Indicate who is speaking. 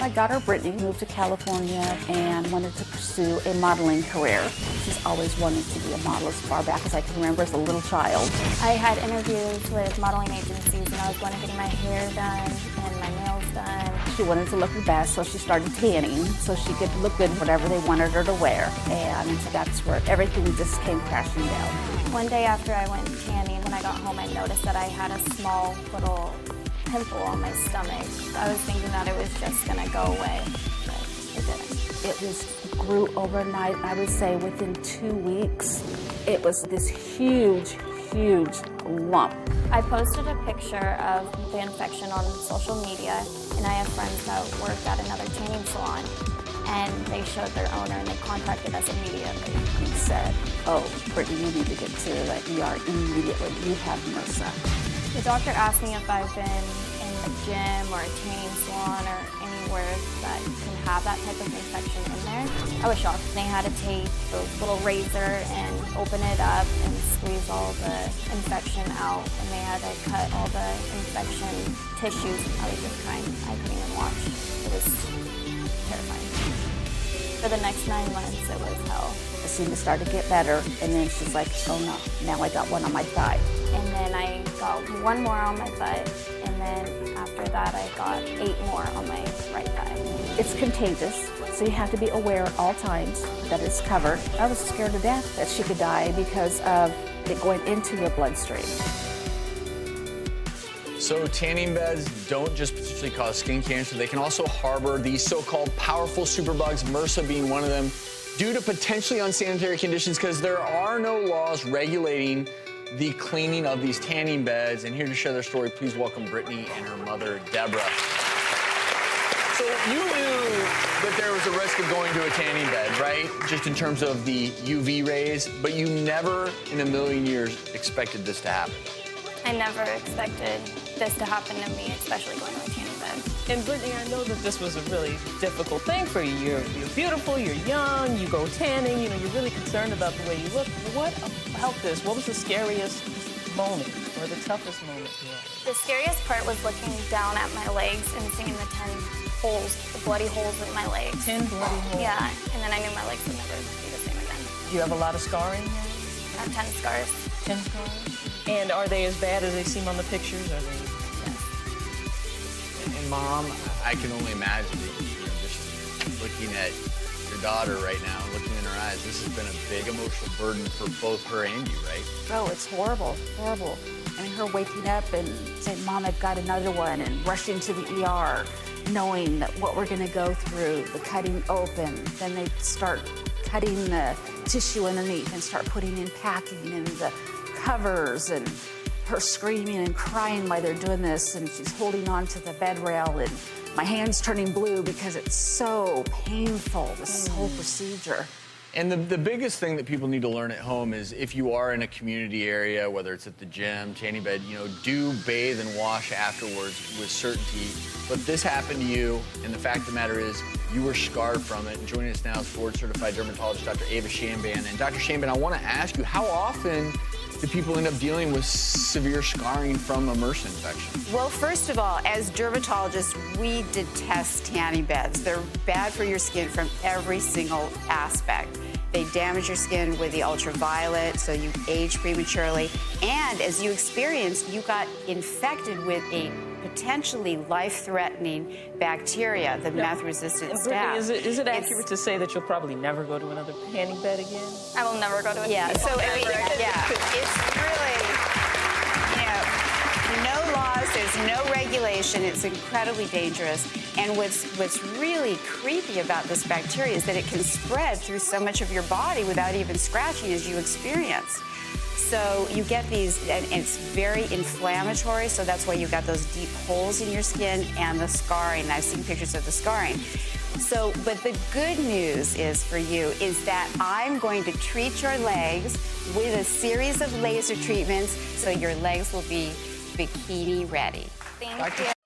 Speaker 1: My daughter Brittany moved to California and wanted to pursue a modeling career. She's always wanted to be a model as far back as I can remember as a little child.
Speaker 2: I had interviews with modeling agencies and I was wanting to get my hair done and my nails done.
Speaker 1: She wanted to look her best, so she started tanning so she could look good whatever they wanted her to wear. And that's where everything just came crashing down.
Speaker 2: One day after I went tanning, when I got home, I noticed that I had a small little pimple on my stomach. I was thinking that it was just gonna go away, but it didn't.
Speaker 1: It grew overnight. I would say within 2 weeks, it was this huge, huge lump.
Speaker 2: I posted a picture of the infection on social media, and I have friends that work at another tanning salon, and they showed their owner, and they contacted us immediately.
Speaker 1: He said, "Oh, Brittany, you need to get to the ER immediately. You have MRSA."
Speaker 2: The doctor asked me if I've been in the gym or a tanning salon or anywhere that can have that type of infection in there. I was shocked. They had to take the little razor and open it up and squeeze all the infection out, and they had to cut all the infection tissues. I was just crying. I couldn't even watch. It was terrifying. For the next 9 months, it was hell.
Speaker 1: It seemed to start to get better, and then she's like, "Oh no, now I got one on my thigh."
Speaker 2: And then I got one more on my butt, and then after that I got 8 more on my right thigh.
Speaker 1: It's contagious, so you have to be aware at all times that it's covered. I was scared to death that she could die because of it going into your bloodstream.
Speaker 3: So tanning beds don't just potentially cause skin cancer, they can also harbor these so-called powerful superbugs, MRSA being one of them, due to potentially unsanitary conditions, because there are no laws regulating the cleaning of these tanning beds. And here to share their story, please welcome Brittany and her mother, Deborah. So you knew that there was a risk of going to a tanning bed, right? Just in terms of the UV rays, but you never in a million years expected this to happen.
Speaker 2: I never expected this to happen to me, especially going to a tanning bed.
Speaker 4: And Brittany, I know that this was a really difficult thing for you. You're beautiful, you're young, you go tanning, you're really concerned about the way you look. What about this? What was the scariest moment or the toughest moment for you?
Speaker 2: The scariest part was looking down at my legs and seeing the 10 holes, the bloody holes in my legs.
Speaker 4: 10 bloody holes?
Speaker 2: Yeah, and then I knew my legs would never be the same again.
Speaker 4: You have a lot of scarring now?
Speaker 2: I have 10 scars.
Speaker 4: 10 scars? And are they as bad as they seem on the pictures? Are they?
Speaker 3: And Mom, I can only imagine that just looking at your daughter right now, looking in her eyes, this has been a big emotional burden for both her and you, right?
Speaker 1: Oh, it's horrible, horrible. I mean, her waking up and saying, "Mom, I've got another one," and rushing to the ER, knowing that what we're gonna go through, the cutting open. Then they start cutting the tissue underneath and start putting in packing and the covers, and her screaming and crying while they're doing this, and she's holding on to the bed rail, and my hand's turning blue because it's so painful, this whole procedure.
Speaker 3: And the biggest thing that people need to learn at home is if you are in a community area, whether it's at the gym, tanning bed, do bathe and wash afterwards with certainty. But this happened to you, and the fact of the matter is you were scarred from it. And joining us now is board-certified dermatologist Dr. Ava Shamban. And Dr. Shamban, I want to ask you, how often do people end up dealing with severe scarring from a MRSA infection?
Speaker 5: Well, first of all, as dermatologists, we detest tanning beds. They're bad for your skin from every single aspect. They damage your skin with the ultraviolet, so you age prematurely. And as you experienced, you got infected with a potentially life-threatening bacteria, the meth-resistant staph.
Speaker 4: Is it accurate to say that you'll probably never go to another tanning bed again?
Speaker 2: I will never go to a
Speaker 5: Yeah, so I mean, it's really, no laws, there's no regulation, it's incredibly dangerous. And what's really creepy about this bacteria is that it can spread through so much of your body without even scratching, as you experienced. So you get these, and it's very inflammatory, so that's why you've got those deep holes in your skin and the scarring. I've seen pictures of the scarring. So, but the good news is for you is that I'm going to treat your legs with a series of laser treatments so your legs will be bikini ready.
Speaker 2: Thank you.